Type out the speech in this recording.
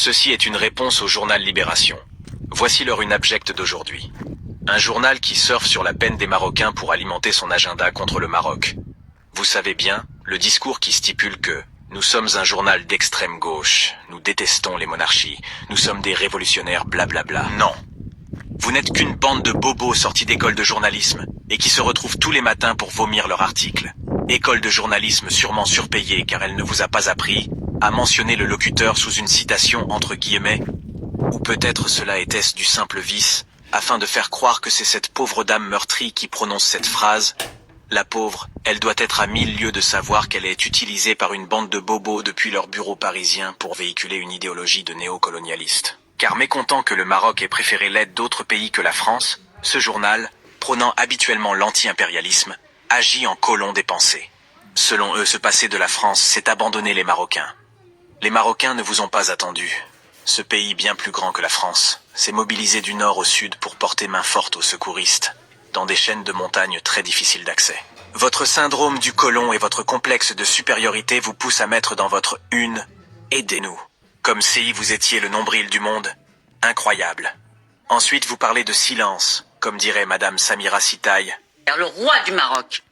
Ceci est une réponse au journal Libération. Voici leur une abjecte d'aujourd'hui. Un journal qui surfe sur la peine des Marocains pour alimenter son agenda contre le Maroc. Vous savez bien, le discours qui stipule que « Nous sommes un journal d'extrême gauche, nous détestons les monarchies, nous sommes des révolutionnaires blablabla ». Non. Vous n'êtes qu'une bande de bobos sortis d'école de journalisme et qui se retrouvent tous les matins pour vomir leurs articles. École de journalisme sûrement surpayée car elle ne vous a pas appris à mentionner le locuteur sous une citation entre guillemets. Ou peut-être cela était-ce du simple vice, afin de faire croire que c'est cette pauvre dame meurtrie qui prononce cette phrase. La pauvre, elle doit être à 1000 lieues de savoir qu'elle est utilisée par une bande de bobos depuis leur bureau parisien pour véhiculer une idéologie de néocolonialiste. Car mécontent que le Maroc ait préféré l'aide d'autres pays que la France, ce journal, prônant habituellement l'anti-impérialisme, agit en colon des pensées. Selon eux, se passer de la France, c'est abandonner les Marocains. Les Marocains ne vous ont pas attendu. Ce pays bien plus grand que la France s'est mobilisé du nord au sud pour porter main forte aux secouristes, dans des chaînes de montagnes très difficiles d'accès. Votre syndrome du colon et votre complexe de supériorité vous poussent à mettre dans votre une « Aidez-nous », comme si vous étiez le nombril du monde. Incroyable. Ensuite, vous parlez de silence, comme dirait Madame Samira Sitaï. Le roi du Maroc.